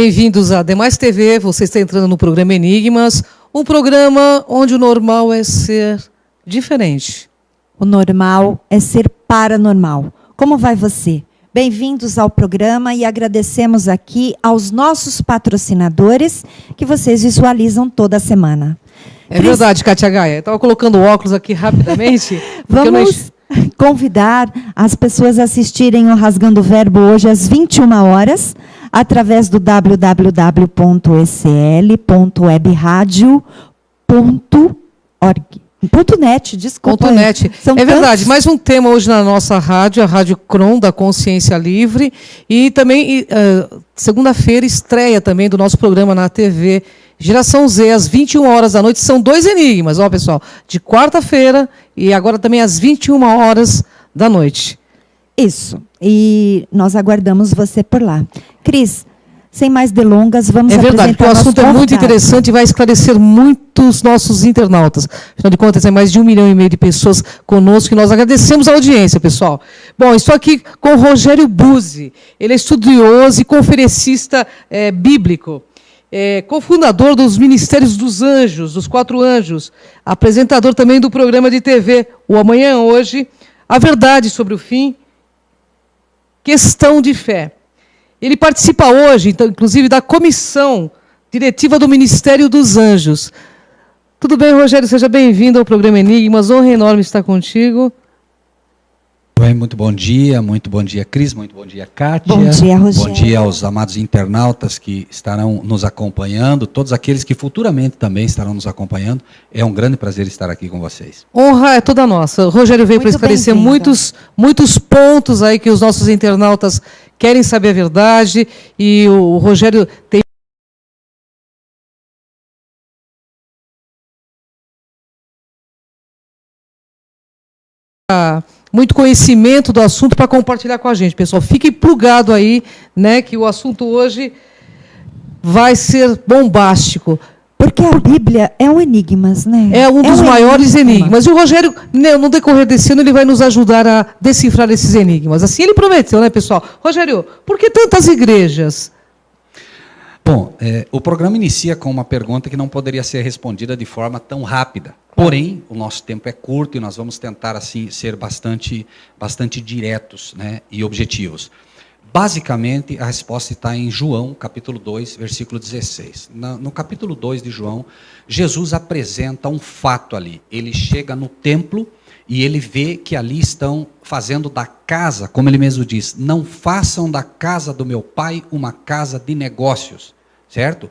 Bem-vindos à Demais TV, você está entrando no programa Enigmas, um programa onde o normal é ser diferente. O normal é ser paranormal. Como vai você? Bem-vindos ao programa e agradecemos aqui aos nossos patrocinadores que vocês visualizam toda semana. É verdade, Kátia Gaia. Eu estava colocando óculos aqui rapidamente. Vamos convidar as pessoas a assistirem o Rasgando o Verbo hoje às 21 horas, através do www.ecl.webradio.org. .net, desculpa. .net. É verdade, mais um tema hoje na nossa rádio, a Rádio Cron, da Consciência Livre. E também, segunda-feira, estreia também do nosso programa na TV Geração Z, às 21 horas da noite. São 2 enigmas, ó, pessoal, de quarta-feira e agora também às 21 horas da noite. Isso. E nós aguardamos você por lá. Cris, sem mais delongas, vamos apresentar. É verdade, porque o assunto é muito interessante e vai esclarecer muitos nossos internautas. Afinal de contas, é mais de 1,5 milhão de pessoas conosco e nós agradecemos a audiência, pessoal. Bom, estou aqui com o Rogério Buzzi. Ele é estudioso e conferencista bíblico. Cofundador dos Ministérios dos Anjos, dos 4 Anjos. Apresentador também do programa de TV O Amanhã Hoje, A Verdade sobre o Fim, Questão de Fé. Ele participa hoje, então, inclusive, da comissão diretiva do Ministério dos Anjos. Tudo bem, Rogério? Seja bem-vindo ao programa Enigmas. Honra enorme estar contigo. Muito bom dia, Cris, muito bom dia, Kátia. Bom dia, Rogério. Bom dia aos amados internautas que estarão nos acompanhando, todos aqueles que futuramente também estarão nos acompanhando. É um grande prazer estar aqui com vocês. Honra é toda nossa. O Rogério veio para esclarecer muitos pontos aí que os nossos internautas querem saber a verdade, e o Rogério tem muito conhecimento do assunto para compartilhar com a gente. Pessoal, fiquem plugados aí, né, que o assunto hoje vai ser bombástico. Porque a Bíblia é um enigmas, né? É um dos maiores enigmas. E o Rogério, no decorrer desse ano, ele vai nos ajudar a decifrar esses enigmas. Assim ele prometeu, né, pessoal? Rogério, por que tantas igrejas? Bom, o programa inicia com uma pergunta que não poderia ser respondida de forma tão rápida. Porém, o nosso tempo é curto e nós vamos tentar, assim, ser bastante diretos, né, e objetivos. Basicamente, a resposta está em João, capítulo 2, versículo 16. No capítulo 2 de João, Jesus apresenta um fato ali. Ele chega no templo e ele vê que ali estão fazendo da casa, como ele mesmo diz, não façam da casa do meu pai uma casa de negócios, certo?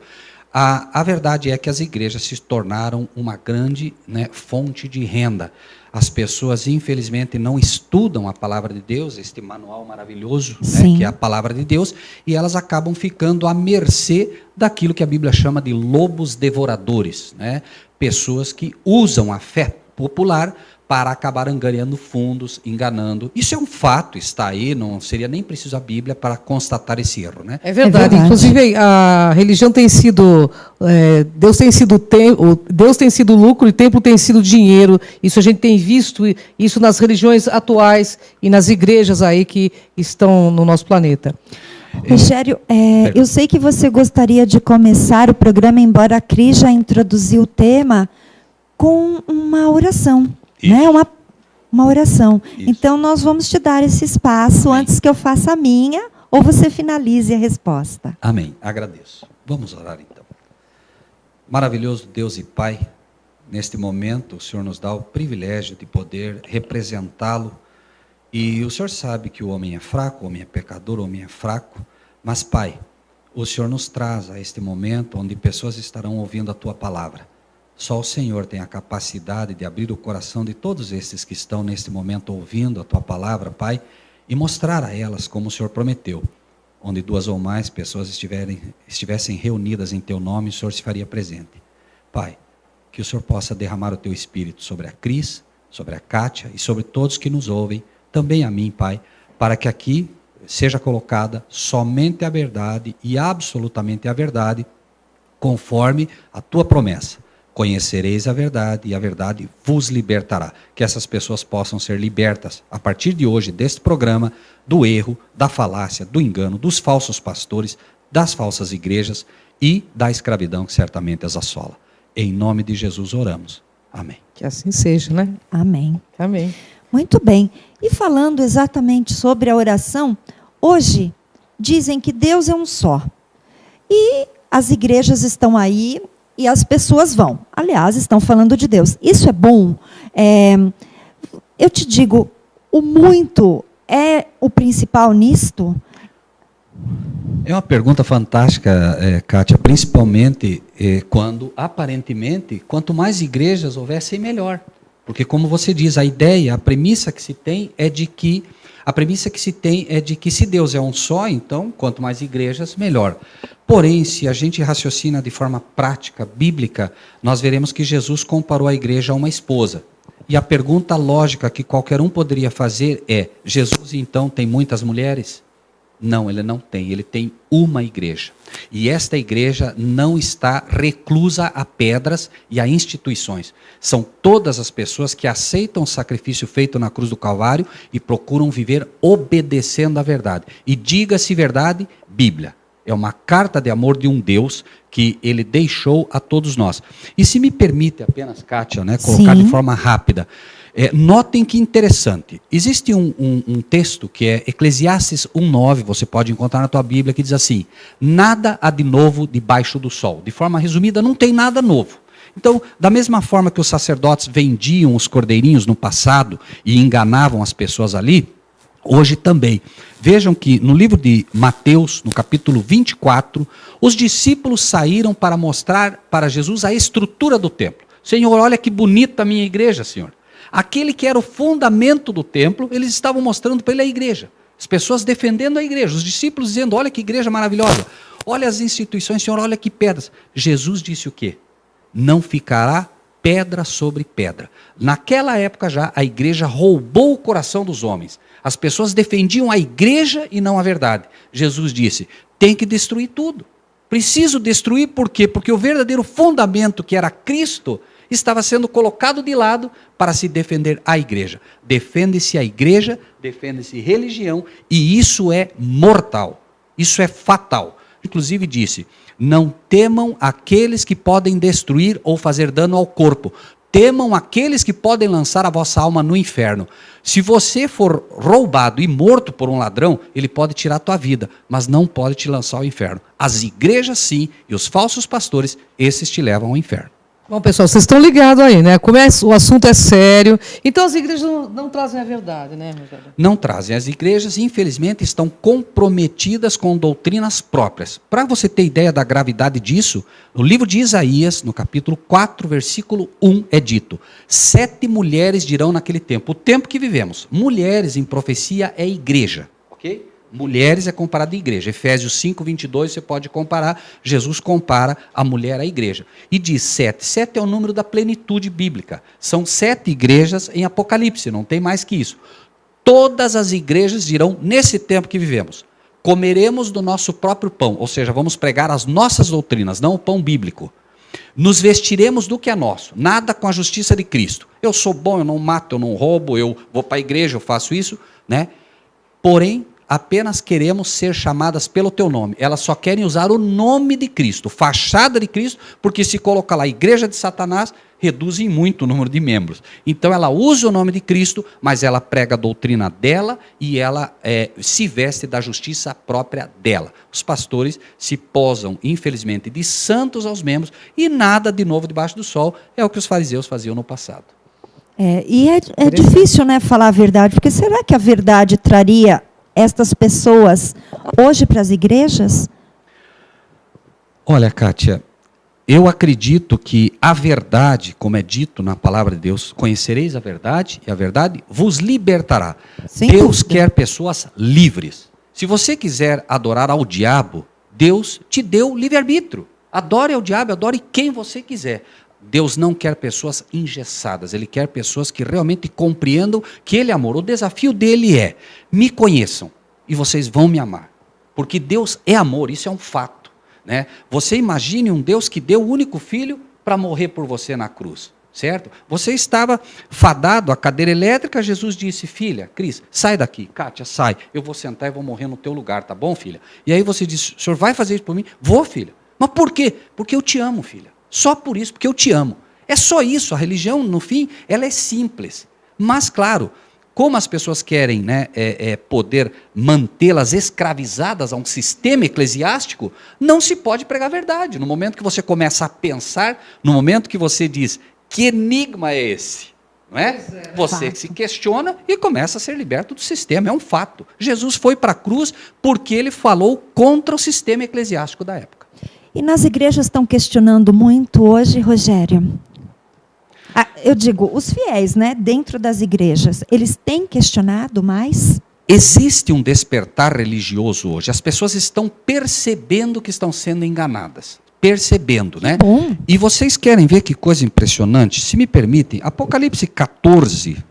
A verdade é que as igrejas se tornaram uma grande, né, fonte de renda. As pessoas, infelizmente, não estudam a palavra de Deus, este manual maravilhoso, né, que é a palavra de Deus, e elas acabam ficando à mercê daquilo que a Bíblia chama de lobos devoradores, né? Pessoas que usam a fé popular para acabar angariando fundos, enganando. Isso é um fato, está aí, não seria nem preciso a Bíblia para constatar esse erro, né? É verdade. Inclusive, a religião tem sido, Deus tem sido lucro e o templo tem sido dinheiro. Isso a gente tem visto, isso nas religiões atuais e nas igrejas aí que estão no nosso planeta. Rogério, eu sei que você gostaria de começar o programa, embora a Cris já introduziu o tema, com uma oração. Né? Uma oração. Isso. Então, nós vamos te dar esse espaço antes que eu faça a minha, ou você finalize a resposta. Amém. Agradeço. Vamos orar, então. Maravilhoso Deus e Pai, neste momento, o Senhor nos dá o privilégio de poder representá-lo. E o Senhor sabe que o homem é fraco, o homem é pecador, o homem é fraco. Mas, Pai, o Senhor nos traz a este momento onde pessoas estarão ouvindo a Tua palavra. Só o Senhor tem a capacidade de abrir o coração de todos esses que estão neste momento ouvindo a Tua palavra, Pai, e mostrar a elas como o Senhor prometeu. Onde 2 ou mais pessoas estivessem reunidas em Teu nome, o Senhor se faria presente. Pai, que o Senhor possa derramar o Teu Espírito sobre a Cris, sobre a Kátia e sobre todos que nos ouvem, também a mim, Pai, para que aqui seja colocada somente a verdade e absolutamente a verdade, conforme a Tua promessa. Conhecereis a verdade e a verdade vos libertará. Que essas pessoas possam ser libertas, a partir de hoje, deste programa, do erro, da falácia, do engano, dos falsos pastores, das falsas igrejas e da escravidão que certamente as assola. Em nome de Jesus oramos. Amém. Que assim seja, né? Amém. Amém. Muito bem. E falando exatamente sobre a oração, hoje dizem que Deus é um só. E as igrejas estão aí e as pessoas vão. Aliás, estão falando de Deus. Isso é bom? Eu te digo, o muito é o principal nisto? É uma pergunta fantástica, Kátia, principalmente quando, aparentemente, quanto mais igrejas houvessem, melhor. Porque, como você diz, a ideia, a premissa que se tem é de que se Deus é um só, então, quanto mais igrejas, melhor. Porém, se a gente raciocina de forma prática, bíblica, nós veremos que Jesus comparou a igreja a uma esposa. E a pergunta lógica que qualquer um poderia fazer é: Jesus, então, tem muitas mulheres? Não, ele não tem. Ele tem uma igreja. E esta igreja não está reclusa a pedras e a instituições. São todas as pessoas que aceitam o sacrifício feito na cruz do Calvário e procuram viver obedecendo à verdade. E diga-se verdade, Bíblia. É uma carta de amor de um Deus que ele deixou a todos nós. E se me permite apenas, Kátia, colocar de forma rápida, notem que interessante. Existe um texto que é Eclesiastes 1:9, você pode encontrar na tua Bíblia, que diz assim: nada há de novo debaixo do sol. De forma resumida, não tem nada novo. Então, da mesma forma que os sacerdotes vendiam os cordeirinhos no passado e enganavam as pessoas ali, hoje também. Vejam que no livro de Mateus, no capítulo 24, os discípulos saíram para mostrar para Jesus a estrutura do templo. Senhor, olha que bonita a minha igreja, Senhor. Aquele que era o fundamento do templo, eles estavam mostrando para ele a igreja. As pessoas defendendo a igreja, os discípulos dizendo: olha que igreja maravilhosa, olha as instituições, Senhor, olha que pedras. Jesus disse o quê? Não ficará pedra sobre pedra. Naquela época já, a igreja roubou o coração dos homens. As pessoas defendiam a igreja e não a verdade. Jesus disse: tem que destruir tudo. Preciso destruir, por quê? Porque o verdadeiro fundamento, que era Cristo, estava sendo colocado de lado para se defender a igreja. Defende-se a igreja, defende-se religião, e isso é mortal. Isso é fatal. Inclusive disse: não temam aqueles que podem destruir ou fazer dano ao corpo. Temam aqueles que podem lançar a vossa alma no inferno. Se você for roubado e morto por um ladrão, ele pode tirar a tua vida, mas não pode te lançar ao inferno. As igrejas sim, e os falsos pastores, esses te levam ao inferno. Bom, pessoal, vocês estão ligados aí, né? O assunto é sério. Então, as igrejas não trazem a verdade, né, Rogério? Não trazem. As igrejas, infelizmente, estão comprometidas com doutrinas próprias. Para você ter ideia da gravidade disso, no livro de Isaías, no capítulo 4, versículo 1, é dito: 7 mulheres dirão naquele tempo. O tempo que vivemos. Mulheres, em profecia, é igreja. Ok? Mulheres é comparado à igreja. Efésios 5, 22, você pode comparar. Jesus compara a mulher à igreja. E diz 7. 7 é o número da plenitude bíblica. São 7 igrejas em Apocalipse, não tem mais que isso. Todas as igrejas dirão, nesse tempo que vivemos: comeremos do nosso próprio pão, ou seja, vamos pregar as nossas doutrinas, não o pão bíblico. Nos vestiremos do que é nosso, nada com a justiça de Cristo. Eu sou bom, eu não mato, eu não roubo, eu vou para a igreja, eu faço isso, né? Porém, apenas queremos ser chamadas pelo teu nome. Elas só querem usar o nome de Cristo, fachada de Cristo, porque se colocar lá igreja de Satanás, reduzem muito o número de membros. Então ela usa o nome de Cristo, mas ela prega a doutrina dela e ela se veste da justiça própria dela. Os pastores se posam, infelizmente, de santos aos membros, e nada de novo debaixo do sol. É o que os fariseus faziam no passado. E é difícil, né, falar a verdade, porque será que a verdade traria estas pessoas hoje para as igrejas? Olha, Kátia, eu acredito que a verdade, como é dito na palavra de Deus, conhecereis a verdade e a verdade vos libertará. Deus quer pessoas livres. Se você quiser adorar ao diabo, Deus te deu livre-arbítrio. Adore ao diabo, adore quem você quiser. Deus não quer pessoas engessadas, Ele quer pessoas que realmente compreendam que Ele é amor. O desafio dele é: me conheçam e vocês vão me amar. Porque Deus é amor, isso é um fato, né? Você imagine um Deus que deu o único filho para morrer por você na cruz. certo? Você estava fadado à cadeira elétrica, Jesus disse, filha, Cris, sai daqui, Kátia, sai, eu vou sentar e vou morrer no teu lugar, tá bom, filha? E aí você disse, o senhor vai fazer isso por mim? Vou, filha. Mas por quê? Porque eu te amo, filha. Só por isso, porque eu te amo. É só isso, a religião, no fim, ela é simples. Mas, claro, como as pessoas querem, né, poder mantê-las escravizadas a um sistema eclesiástico, não se pode pregar a verdade. No momento que você começa a pensar, no momento que você diz, que enigma é esse? Não é? Você se questiona e começa a ser liberto do sistema, é um fato. Jesus foi para a cruz porque ele falou contra o sistema eclesiástico da época. E nas igrejas estão questionando muito hoje, Rogério? Eu digo, os fiéis, né, dentro das igrejas, eles têm questionado mais? Existe um despertar religioso hoje. As pessoas estão percebendo que estão sendo enganadas. Percebendo, né? Bom. E vocês querem ver que coisa impressionante? Se me permitem, Apocalipse 14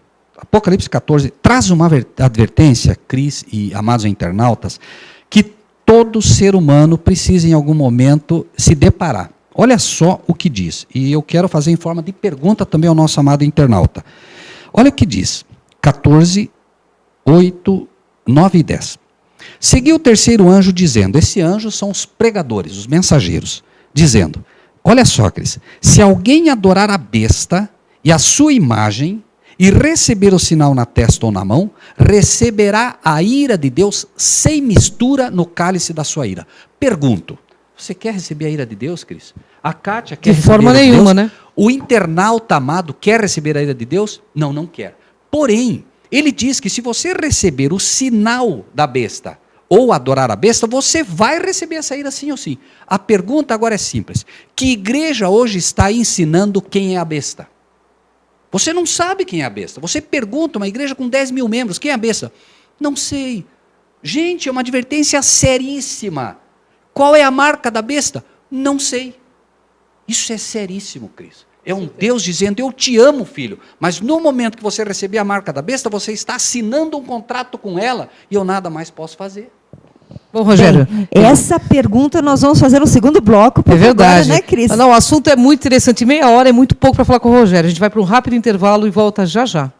traz uma advertência, Cris e amados internautas, que todo ser humano precisa em algum momento se deparar. Olha só o que diz, e eu quero fazer em forma de pergunta também ao nosso amado internauta. Olha o que diz, 14, 8, 9 e 10. Seguiu o terceiro anjo dizendo, esse anjo são os pregadores, os mensageiros, dizendo, olha só, Cris, se alguém adorar a besta e a sua imagem e receber o sinal na testa ou na mão, receberá a ira de Deus sem mistura no cálice da sua ira. Pergunto, você quer receber a ira de Deus, Cris? A Kátia quer receber a ira de Deus? De forma nenhuma, né? O internauta amado quer receber a ira de Deus? Não, não quer. Porém, ele diz que se você receber o sinal da besta ou adorar a besta, você vai receber essa ira sim ou sim. A pergunta agora é simples. Que igreja hoje está ensinando quem é a besta? Você não sabe quem é a besta. Você pergunta, uma igreja com 10 mil membros, quem é a besta? Não sei. Gente, é uma advertência seríssima. Qual é a marca da besta? Não sei. Isso é seríssimo, Cris. É um Deus dizendo, eu te amo, filho, mas no momento que você receber a marca da besta, você está assinando um contrato com ela e eu nada mais posso fazer. Bom, Rogério, essa pergunta nós vamos fazer no segundo bloco. É verdade. Agora, né, Cris? Não, o assunto é muito interessante. Meia hora é muito pouco para falar com o Rogério. A gente vai para um rápido intervalo e volta já já.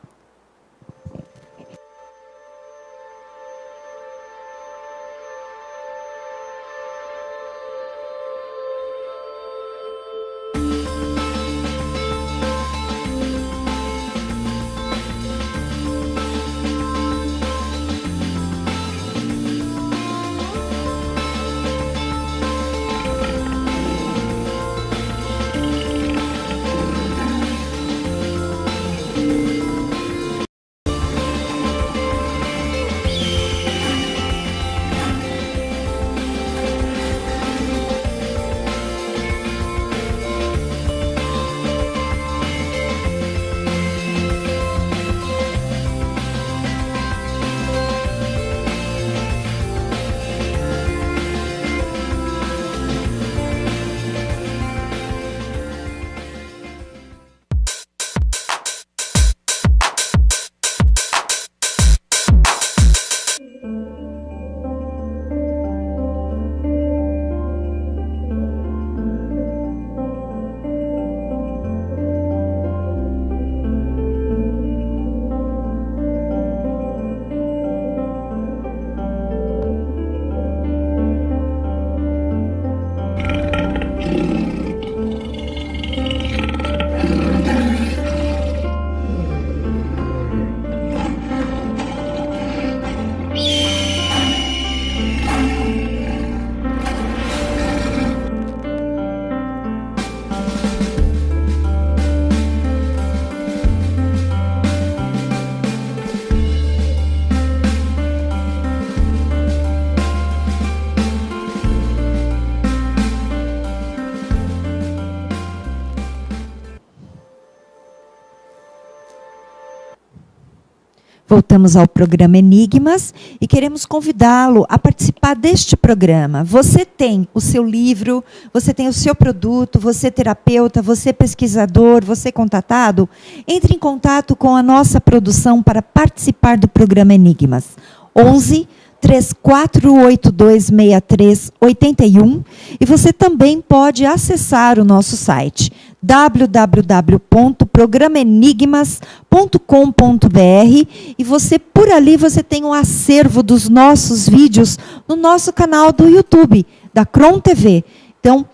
Voltamos ao programa Enigmas e queremos convidá-lo a participar deste programa. Você tem o seu livro, você tem o seu produto, você terapeuta, você pesquisador, você contatado? Entre em contato com a nossa produção para participar do programa Enigmas. 11 34826381 e você também pode acessar o nosso site www.programenigmas.com.br, e você, por ali, você tem um acervo dos nossos vídeos no nosso canal do YouTube, da Cron TV. Então,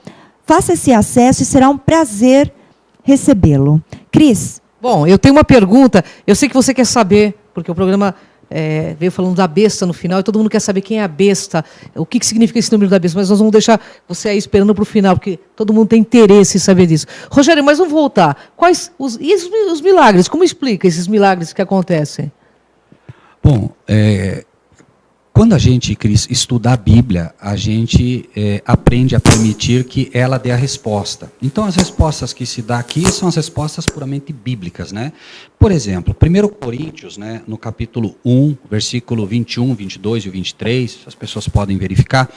faça esse acesso e será um prazer recebê-lo. Cris. Bom, eu tenho uma pergunta. Eu sei que você quer saber, porque o programa veio falando da besta no final, e todo mundo quer saber quem é a besta, o que significa esse número da besta, mas nós vamos deixar você aí esperando para o final, porque todo mundo tem interesse em saber disso. Rogério, mas vamos voltar. E os milagres? Como explica esses milagres que acontecem? Bom, quando a gente, Cris, estuda a Bíblia, a gente aprende a permitir que ela dê a resposta. Então, as respostas que se dá aqui são as respostas puramente bíblicas, né? Por exemplo, 1 Coríntios, né, no capítulo 1, versículo 21, 22 e 23, as pessoas podem verificar,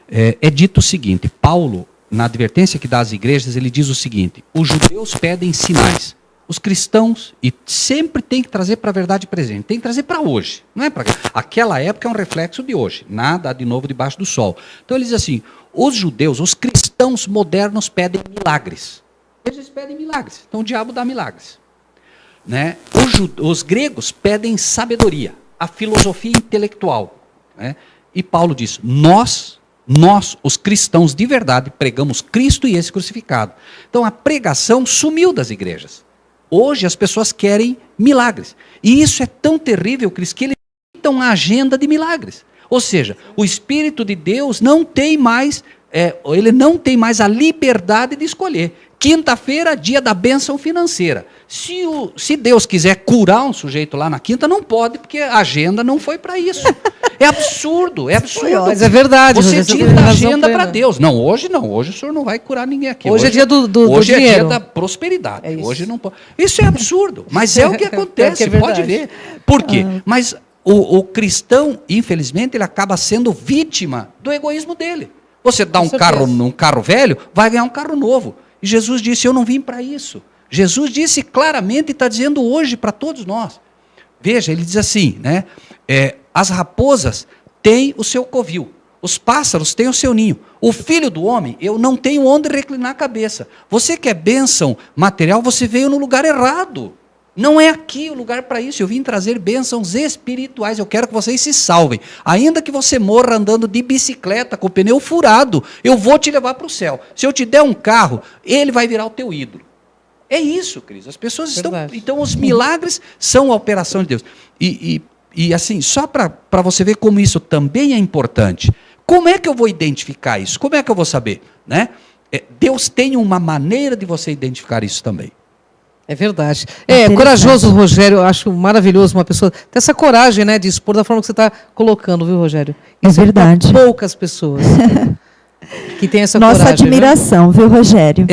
é dito o seguinte: Paulo, na advertência que dá às igrejas, ele diz o seguinte: os judeus pedem sinais. Os cristãos, e sempre tem que trazer para a verdade presente, tem que trazer para hoje, não é para aquela época, é um reflexo de hoje, nada de novo debaixo do sol. Então ele diz assim: os judeus, os cristãos modernos pedem milagres. Eles pedem milagres, então o diabo dá milagres, né? Os gregos pedem sabedoria, a filosofia intelectual, né? E Paulo diz: nós, os cristãos de verdade, pregamos Cristo e esse crucificado. Então a pregação sumiu das igrejas. Hoje as pessoas querem milagres. E isso é tão terrível, Cris, que eles limitam a agenda de milagres. Ou seja, o Espírito de Deus não tem mais, ele não tem mais a liberdade de escolher. Quinta-feira, dia da bênção financeira. Se Deus quiser curar um sujeito lá na quinta, não pode, porque a agenda não foi para isso. É absurdo, é absurdo. Mas é verdade. Você tira da agenda para Deus. Não, hoje o senhor não vai curar ninguém aqui. Hoje é dia do hoje dinheiro. É dia da prosperidade. Hoje não pode. Isso é absurdo, mas é o que acontece, pode ver. Por quê? Mas o cristão, infelizmente, ele acaba sendo vítima do egoísmo dele. Você dá um carro velho, vai ganhar um carro novo. E Jesus disse: eu não vim para isso. Jesus disse claramente e está dizendo hoje para todos nós. Veja, ele diz assim, né? As raposas têm o seu covil, os pássaros têm o seu ninho. O filho do homem, eu não tenho onde reclinar a cabeça. Você quer bênção material, você veio no lugar errado. Não é aqui o lugar para isso. Eu vim trazer bênçãos espirituais. Eu quero que vocês se salvem. Ainda que você morra andando de bicicleta com o pneu furado, eu vou te levar para o céu. Se eu te der um carro, ele vai virar o teu ídolo. É isso, Cris. As pessoas estão... Então, os milagres são a operação de Deus. E assim, só para você ver como isso também é importante. Como é que eu vou identificar isso? Como é que eu vou saber? Né? Deus tem uma maneira de você identificar isso também. É verdade. Corajoso, Rogério. Eu acho maravilhoso uma pessoa ter essa coragem, né, de expor da forma que você está colocando, viu, Rogério? Isso é verdade. Poucas pessoas que têm essa Nossa coragem. Nossa admiração, né? Viu, Rogério?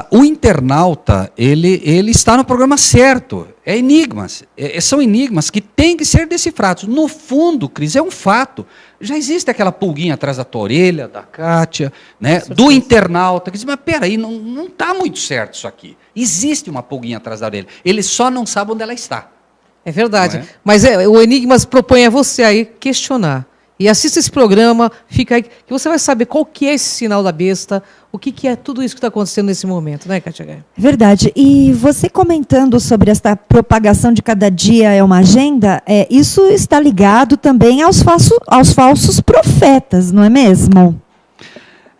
O internauta, ele está no programa certo. Enigmas. São enigmas que têm que ser decifrados. No fundo, Cris, é um fato. Já existe aquela pulguinha atrás da tua orelha, da Kátia, né, do internauta, que diz: mas peraí, não está muito certo isso aqui. Existe uma pulguinha atrás da orelha. Ele só não sabe onde ela está. É verdade. Mas o Enigmas propõe a você aí questionar. E assista esse programa, fica aí, que você vai saber qual que é esse sinal da besta, o que é tudo isso que está acontecendo nesse momento, né, Kátia Gaia? Verdade. E você comentando sobre esta propagação de cada dia é uma agenda, isso está ligado também aos falsos profetas, não é mesmo?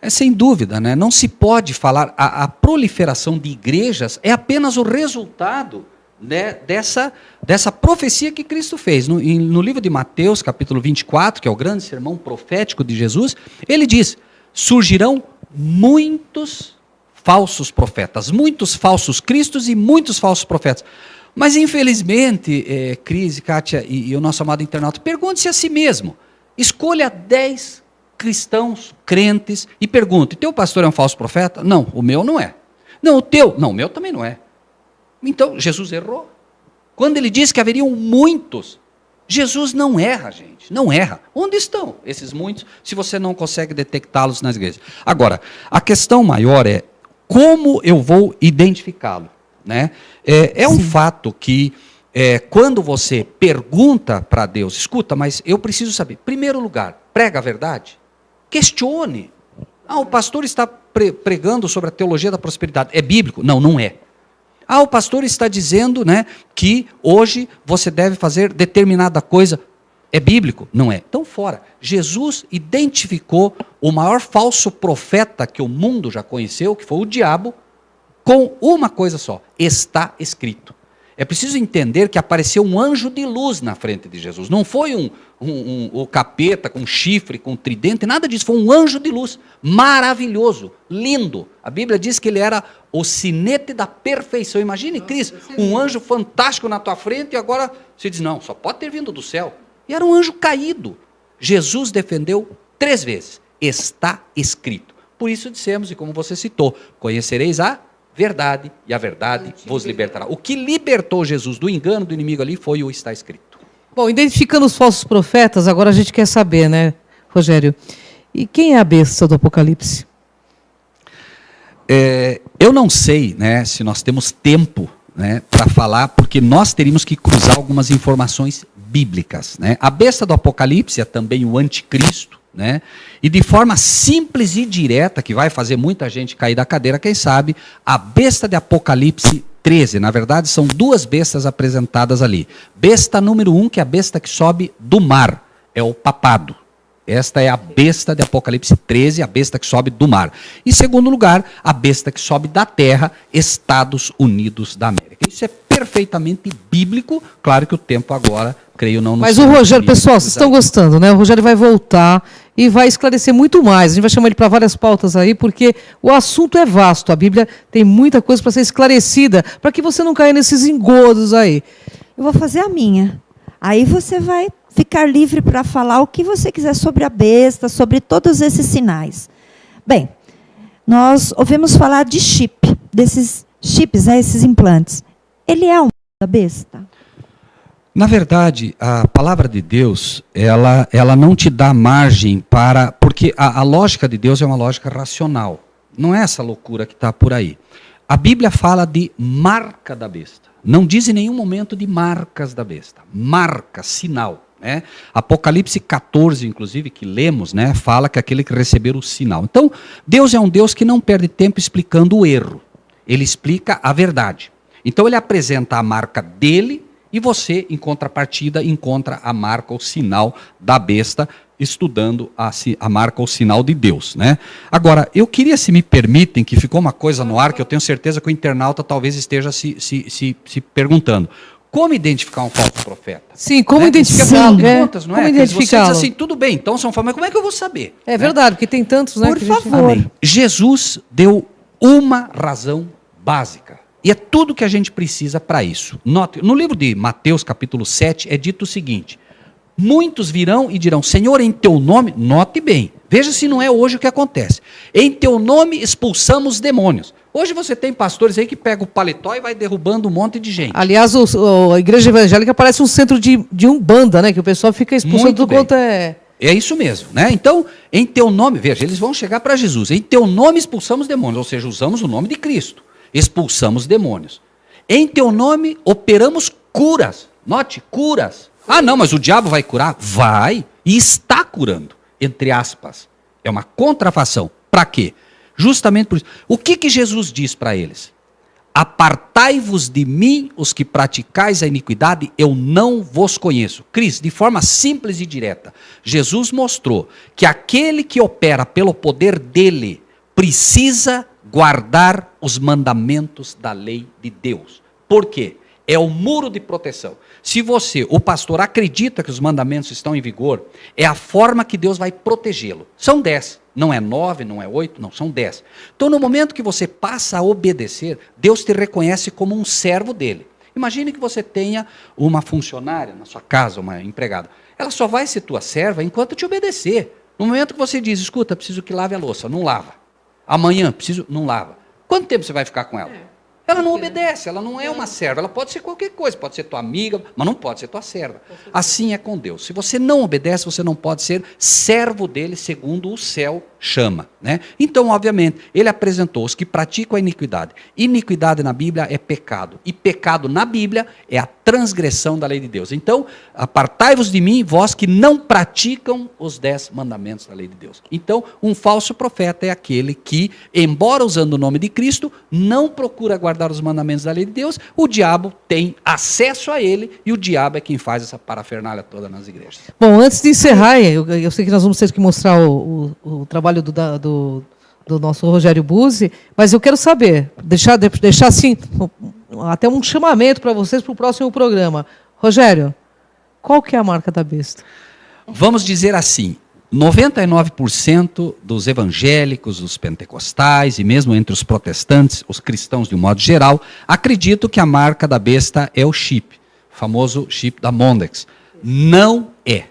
Sem dúvida, né? Não se pode falar, a proliferação de igrejas é apenas o resultado, né, dessa profecia que Cristo fez. No livro de Mateus, capítulo 24, que é o grande sermão profético de Jesus, ele diz: surgirão muitos falsos profetas, muitos falsos cristos e muitos falsos profetas. Mas, infelizmente, Cris, Kátia e o nosso amado internauta, pergunte-se a si mesmo, escolha 10 cristãos, crentes, e pergunte: teu pastor é um falso profeta? Não, o meu não é. Não, o teu? Não, o meu também não é. Então, Jesus errou. Quando ele disse que haveriam muitos, Jesus não erra, gente, não erra. Onde estão esses muitos, se você não consegue detectá-los nas igrejas? Agora, a questão maior é como eu vou identificá-lo, né? É um fato que, quando você pergunta para Deus: escuta, mas eu preciso saber, em primeiro lugar, prega a verdade? Questione. O pastor está pregando sobre a teologia da prosperidade. É bíblico? Não, não é. Ah, o pastor está dizendo, né, que hoje você deve fazer determinada coisa. É bíblico? Não é. Então, fora. Jesus identificou o maior falso profeta que o mundo já conheceu, que foi o diabo, com uma coisa só: está escrito. É preciso entender que apareceu um anjo de luz na frente de Jesus. Não foi o capeta com chifre, com tridente, nada disso. Foi um anjo de luz, maravilhoso, lindo. A Bíblia diz que ele era o sinete da perfeição. Imagine, Cris, um anjo fantástico na tua frente e agora você diz, não, só pode ter vindo do céu. E era um anjo caído. Jesus defendeu 3 vezes. Está escrito. Por isso dissemos, e como você citou, conhecereis a verdade, e a verdade vos libertará. O que libertou Jesus do engano do inimigo ali foi o está escrito. Bom, identificando os falsos profetas, agora a gente quer saber, né, Rogério? E quem é a besta do Apocalipse? Eu não sei, né, se nós temos tempo, né, para falar, porque nós teríamos que cruzar algumas informações bíblicas, né? A besta do Apocalipse é também o anticristo, né? E de forma simples e direta, que vai fazer muita gente cair da cadeira, quem sabe, a besta de Apocalipse 13, na verdade são 2 bestas apresentadas ali. Besta número 1, que é a besta que sobe do mar, é o papado. Esta é a besta de Apocalipse 13, a besta que sobe do mar. Em segundo lugar, a besta que sobe da terra, Estados Unidos da América. Isso é perfeitamente bíblico, claro que o tempo agora, creio, não nos... Mas o Rogério, pessoal, vocês estão gostando, né? O Rogério vai voltar e vai esclarecer muito mais. A gente vai chamar ele para várias pautas aí, porque o assunto é vasto. A Bíblia tem muita coisa para ser esclarecida, para que você não caia nesses engodos aí. Eu vou fazer a minha. Aí você vai ficar livre para falar o que você quiser sobre a besta, sobre todos esses sinais. Bem, nós ouvimos falar de chip, desses chips, esses implantes. Ele é uma besta? Na verdade, a palavra de Deus, ela não te dá margem para... Porque a lógica de Deus é uma lógica racional. Não é essa loucura que está por aí. A Bíblia fala de marca da besta. Não diz em nenhum momento de marcas da besta. Marca, sinal. Né? Apocalipse 14, inclusive, que lemos, né, fala que aquele que receber o sinal. Então, Deus é um Deus que não perde tempo explicando o erro. Ele explica a verdade. Então, ele apresenta a marca dele e você, em contrapartida, encontra a marca ou sinal da besta, estudando a marca ou sinal de Deus. Né? Agora, eu queria, se me permitem, que ficou uma coisa no ar que eu tenho certeza que o internauta talvez esteja se perguntando. Como identificar um falso profeta? Sim, como identificá-lo? Como identificá-lo? Assim, tudo bem, então são falsos, mas como é que eu vou saber? É verdade, porque tem tantos, né? Por favor. Amém. Jesus deu uma razão básica. E é tudo que a gente precisa para isso. Note, no livro de Mateus, capítulo 7, é dito o seguinte: muitos virão e dirão, Senhor, em teu nome, note bem, veja se não é hoje o que acontece. Em teu nome expulsamos demônios. Hoje você tem pastores aí que pegam o paletó e vai derrubando um monte de gente. Aliás, a igreja evangélica parece um centro de umbanda, né? Que o pessoal fica expulsando tudo quanto é... É isso mesmo, né? Então, em teu nome, veja, eles vão chegar para Jesus. Em teu nome expulsamos demônios, ou seja, usamos o nome de Cristo. Expulsamos demônios. Em teu nome operamos curas. Note, curas. Ah, não, mas o diabo vai curar? Vai, e está curando, entre aspas. É uma contrafação. Para quê? Justamente por isso. O que Jesus diz para eles? Apartai-vos de mim, os que praticais a iniquidade, eu não vos conheço. Cris, de forma simples e direta, Jesus mostrou que aquele que opera pelo poder dele precisa guardar os mandamentos da lei de Deus. Por quê? É o muro de proteção. Se você, o pastor, acredita que os mandamentos estão em vigor, é a forma que Deus vai protegê-lo. São 10, não é 9, não é 8, não, são 10. Então, no momento que você passa a obedecer, Deus te reconhece como um servo dele. Imagine que você tenha uma funcionária na sua casa, uma empregada. Ela só vai ser tua serva enquanto te obedecer. No momento que você diz, escuta, preciso que lave a louça, não lava. Amanhã, preciso, não lava. Quanto tempo você vai ficar com ela? Ela não obedece, ela não é uma serva, ela pode ser qualquer coisa, pode ser tua amiga, mas não pode ser tua serva. Assim é com Deus. Se você não obedece, você não pode ser servo dele segundo o céu chama, né? Então, obviamente, ele apresentou os que praticam a iniquidade. Iniquidade na Bíblia é pecado. E pecado na Bíblia é a transgressão da lei de Deus. Então, apartai-vos de mim, vós que não praticam os 10 mandamentos da lei de Deus. Então, um falso profeta é aquele que, embora usando o nome de Cristo, não procura guardar os mandamentos da lei de Deus. O diabo tem acesso a ele e o diabo é quem faz essa parafernália toda nas igrejas. Bom, antes de encerrar, eu sei que nós vamos ter que mostrar o trabalho do nosso Rogério Buzzi, mas eu quero saber, deixar assim, até um chamamento para vocês para o próximo programa. Rogério, qual que é a marca da besta? Vamos dizer assim, 99% dos evangélicos, dos pentecostais e mesmo entre os protestantes, os cristãos de um modo geral, acreditam que a marca da besta é o chip, o famoso chip da Mondex. Não é.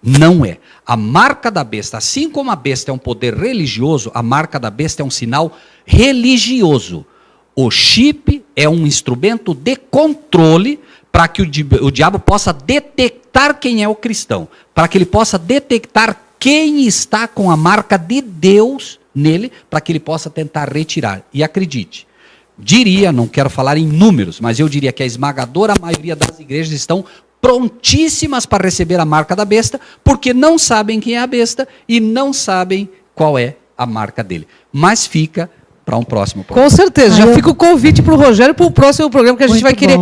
Não é. A marca da besta, assim como a besta é um poder religioso, a marca da besta é um sinal religioso. O chip é um instrumento de controle para que o diabo possa detectar quem é o cristão, para que ele possa detectar quem está com a marca de Deus nele, para que ele possa tentar retirar. E acredite, diria, não quero falar em números, mas eu diria que a esmagadora maioria das igrejas estão prontíssimas para receber a marca da besta, porque não sabem quem é a besta e não sabem qual é a marca dele. Mas fica para um próximo programa. Com certeza, já fica o convite para o Rogério para o próximo programa, que a gente vai querer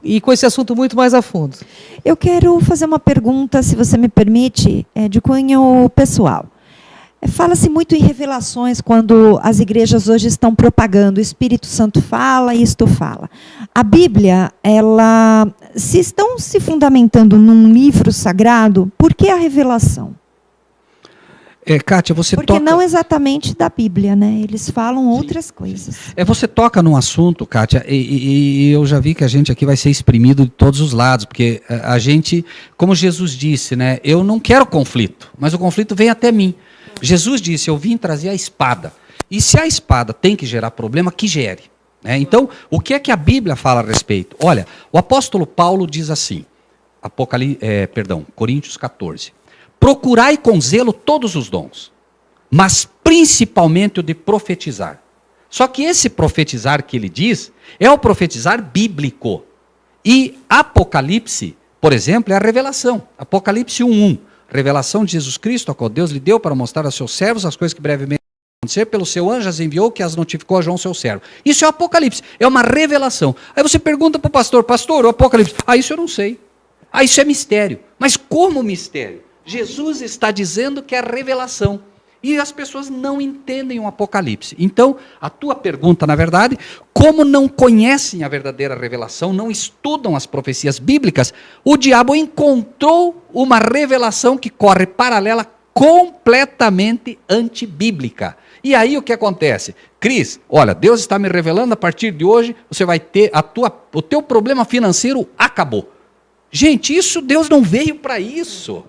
ir com esse assunto muito mais a fundo. Eu quero fazer uma pergunta, se você me permite, de cunho pessoal. Fala-se muito em revelações quando as igrejas hoje estão propagando, o Espírito Santo fala, isto fala. A Bíblia, se estão se fundamentando num livro sagrado, por que a revelação? Kátia, você Porque toca... não exatamente da Bíblia, né? Eles falam outras coisas. Você toca num assunto, Kátia, e eu já vi que a gente aqui vai ser exprimido de todos os lados, porque a gente, como Jesus disse, né? Eu não quero conflito, mas o conflito vem até mim. Jesus disse, eu vim trazer a espada. E se a espada tem que gerar problema, que gere. Né? Então, o que é que a Bíblia fala a respeito? Olha, o apóstolo Paulo diz assim, Coríntios 14. Procurai com zelo todos os dons, mas principalmente o de profetizar. Só que esse profetizar que ele diz é o profetizar bíblico. E Apocalipse, por exemplo, é a revelação. Apocalipse 1:1. Revelação de Jesus Cristo, a qual Deus lhe deu para mostrar a seus servos as coisas que brevemente vão acontecer, pelo seu anjo as enviou, que as notificou a João, seu servo. Isso é o Apocalipse, é uma revelação. Aí você pergunta para o pastor, o Apocalipse, isso eu não sei. Isso é mistério. Mas como mistério? Jesus está dizendo que é revelação. E as pessoas não entendem o Apocalipse. Então, a tua pergunta, na verdade, como não conhecem a verdadeira revelação, não estudam as profecias bíblicas, o diabo encontrou uma revelação que corre paralela, completamente antibíblica. E aí o que acontece? Cris, olha, Deus está me revelando, a partir de hoje, você vai ter o teu problema financeiro acabou. Gente, Deus não veio para isso.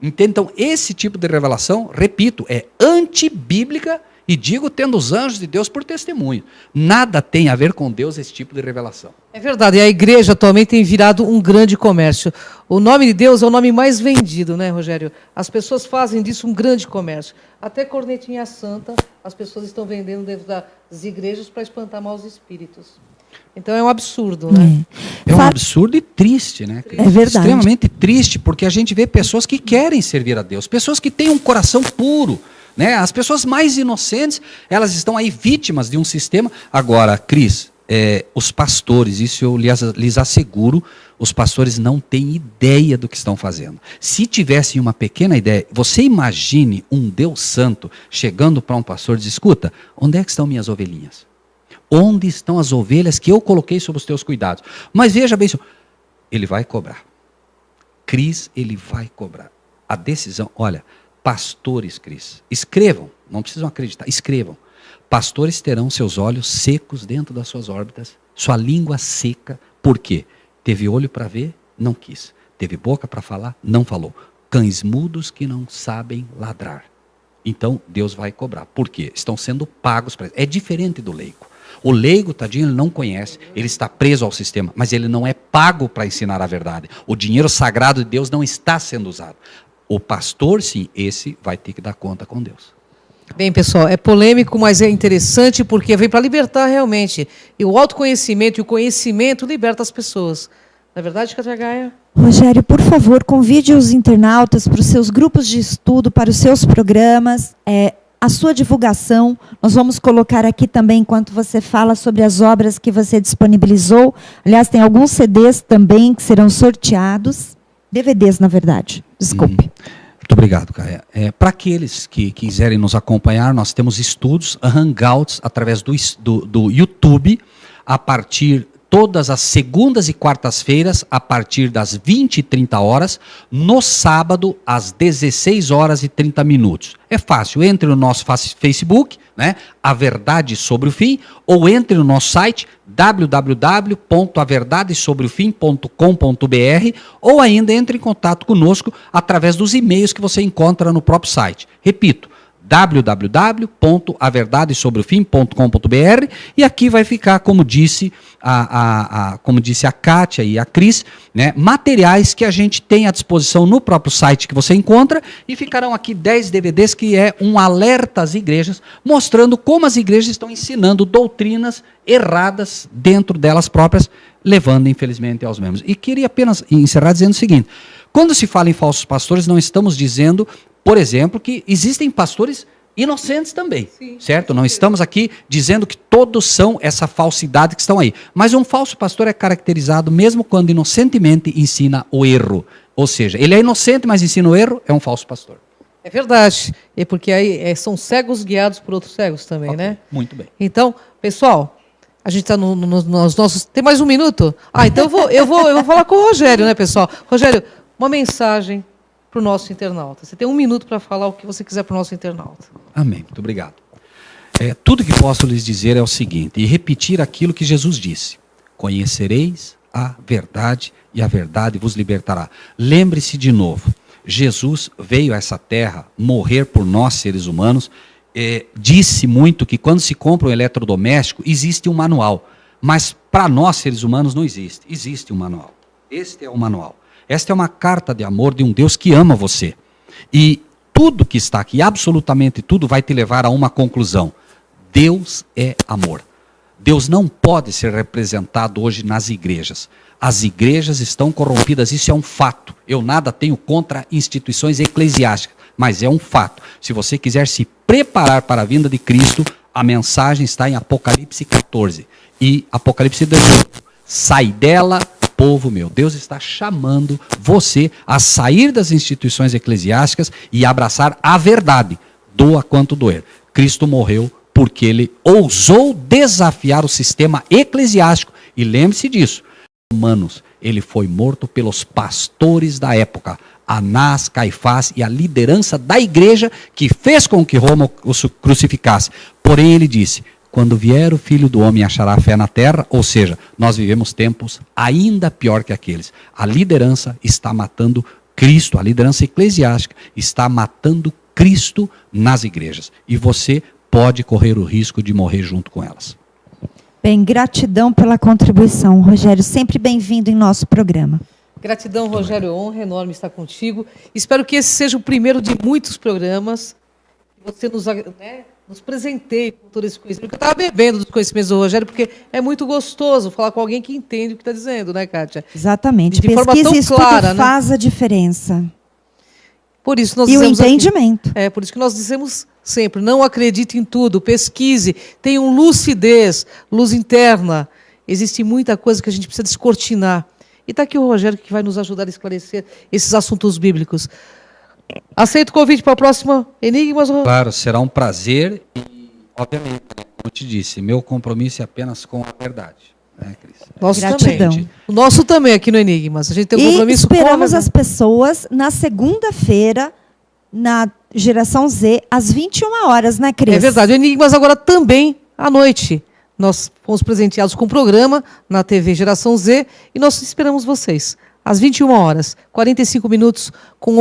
Então, esse tipo de revelação, repito, é antibíblica e digo tendo os anjos de Deus por testemunho. Nada tem a ver com Deus esse tipo de revelação. É verdade, e a igreja atualmente tem virado um grande comércio. O nome de Deus é o nome mais vendido, né, Rogério? As pessoas fazem disso um grande comércio. Até cornetinha santa as pessoas estão vendendo dentro das igrejas para espantar maus espíritos. Então é um absurdo, né? É um absurdo e triste, né? É verdade. Extremamente triste, porque a gente vê pessoas que querem servir a Deus, pessoas que têm um coração puro, né? As pessoas mais inocentes, elas estão aí vítimas de um sistema. Agora, Cris, os pastores, isso eu lhes asseguro, os pastores não têm ideia do que estão fazendo. Se tivessem uma pequena ideia, você imagine um Deus santo chegando para um pastor e diz, escuta, onde é que estão minhas ovelhinhas? Onde estão as ovelhas que eu coloquei sob os teus cuidados? Mas veja bem, ele vai cobrar. Cris, ele vai cobrar. A decisão, olha, pastores, Cris, escrevam, não precisam acreditar, escrevam. Pastores terão seus olhos secos dentro das suas órbitas, sua língua seca. Por quê? Teve olho para ver, não quis. Teve boca para falar, não falou. Cães mudos que não sabem ladrar. Então, Deus vai cobrar. Por quê? Estão sendo pagos para isso. É diferente do leigo. O leigo, tadinho, ele não conhece, ele está preso ao sistema, mas ele não é pago para ensinar a verdade. O dinheiro sagrado de Deus não está sendo usado. O pastor, sim, esse vai ter que dar conta com Deus. Bem, pessoal, é polêmico, mas é interessante porque vem para libertar realmente. E o autoconhecimento e o conhecimento liberta as pessoas. Não é verdade, Cátia Gaia? Rogério, por favor, convide os internautas para os seus grupos de estudo, para os seus programas, a sua divulgação. Nós vamos colocar aqui também, enquanto você fala sobre as obras que você disponibilizou. Aliás, tem alguns CDs também que serão sorteados. DVDs, na verdade. Desculpe. Muito obrigado, Caia. Para aqueles que quiserem nos acompanhar, nós temos estudos, hangouts, através do YouTube, a partir todas as segundas e quartas-feiras, a partir das 20h30, no sábado, às 16h30. É fácil, entre no nosso Facebook, né, A Verdade Sobre o Fim, ou entre no nosso site, www.averdadesobreofim.com.br, ou ainda entre em contato conosco através dos e-mails que você encontra no próprio site. Repito, www.averdadesobreofim.com.br, e aqui vai ficar, como disse a Kátia e a Cris, né, materiais que a gente tem à disposição no próprio site que você encontra, e ficarão aqui 10 DVDs que é um alerta às igrejas, mostrando como as igrejas estão ensinando doutrinas erradas dentro delas próprias, levando infelizmente aos membros. E queria apenas encerrar dizendo o seguinte: quando se fala em falsos pastores, não estamos dizendo, por exemplo, que existem pastores inocentes também, sim, certo? Não estamos aqui dizendo que todos são essa falsidade que estão aí. Mas um falso pastor é caracterizado, mesmo quando inocentemente ensina o erro. Ou seja, ele é inocente, mas ensina o erro, é um falso pastor. É verdade. É porque aí são cegos guiados por outros cegos também, okay, né? Muito bem. Então, pessoal, a gente está nos nossos... Tem mais um minuto? Então eu vou falar com o Rogério, né, pessoal? Rogério, uma mensagem para o nosso internauta. Você tem um minuto para falar o que você quiser para o nosso internauta. Amém. Muito obrigado. Tudo que posso lhes dizer é o seguinte, e repetir aquilo que Jesus disse: conhecereis a verdade, e a verdade vos libertará. Lembre-se de novo, Jesus veio a essa terra morrer por nós, seres humanos. Disse muito que quando se compra um eletrodoméstico, existe um manual. Mas para nós, seres humanos, não existe. Existe um manual. Este é o manual. Esta é uma carta de amor de um Deus que ama você. E tudo que está aqui, absolutamente tudo, vai te levar a uma conclusão. Deus é amor. Deus não pode ser representado hoje nas igrejas. As igrejas estão corrompidas, isso é um fato. Eu nada tenho contra instituições eclesiásticas, mas é um fato. Se você quiser se preparar para a vinda de Cristo, a mensagem está em Apocalipse 14 e Apocalipse 18. Sai dela, povo meu. Deus está chamando você a sair das instituições eclesiásticas e abraçar a verdade, doa quanto doer. Cristo morreu porque ele ousou desafiar o sistema eclesiástico. E lembre-se disso, Romanos, ele foi morto pelos pastores da época, Anás, Caifás e a liderança da igreja que fez com que Roma o crucificasse. Porém ele disse: quando vier o Filho do Homem, achará fé na terra? Ou seja, nós vivemos tempos ainda pior que aqueles. A liderança está matando Cristo, a liderança eclesiástica está matando Cristo nas igrejas. E você pode correr o risco de morrer junto com elas. Bem, gratidão pela contribuição, Rogério. Sempre bem-vindo em nosso programa. Gratidão, Rogério. Honra enorme estar contigo. Espero que esse seja o primeiro de muitos programas. Você nos presenteie com todo esse conhecimento. Eu estava bebendo dos conhecimentos do Rogério, porque é muito gostoso falar com alguém que entende o que está dizendo, né, Kátia? Exatamente. De forma tão clara, né? Faz a diferença. Por isso nós e o dizemos entendimento. Aqui, por isso que nós dizemos sempre: não acredite em tudo, pesquise, tenham lucidez, luz interna. Existe muita coisa que a gente precisa descortinar. E está aqui o Rogério que vai nos ajudar a esclarecer esses assuntos bíblicos. Aceito o convite para a próxima Enigmas? Claro, será um prazer e, obviamente, como eu te disse, meu compromisso é apenas com a verdade. Né, Cris? Nosso gratidão. Também. O nosso também aqui no Enigmas. A gente tem um compromisso com a esperamos as pessoas na segunda-feira, na Geração Z, às 21h, né, Cris? É verdade. O Enigmas agora também à noite. Nós fomos presenteados com um programa na TV Geração Z e nós esperamos vocês. Às 21h, 45 minutos, com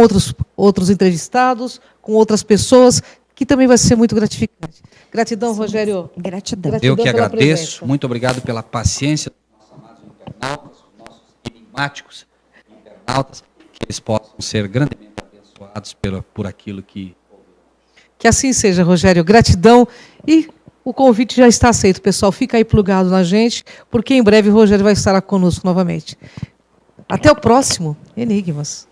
outros entrevistados, com outras pessoas, que também vai ser muito gratificante. Gratidão, sim, Rogério. Gratidão. Eu que agradeço. Presença. Muito obrigado pela paciência dos nossos amados internautas, dos nossos enigmáticos internautas, que eles possam ser grandemente abençoados por aquilo que ouviram. Que assim seja, Rogério. Gratidão e o convite já está aceito, pessoal. Fica aí plugado na gente, porque em breve o Rogério vai estar conosco novamente. Até o próximo Enigmas.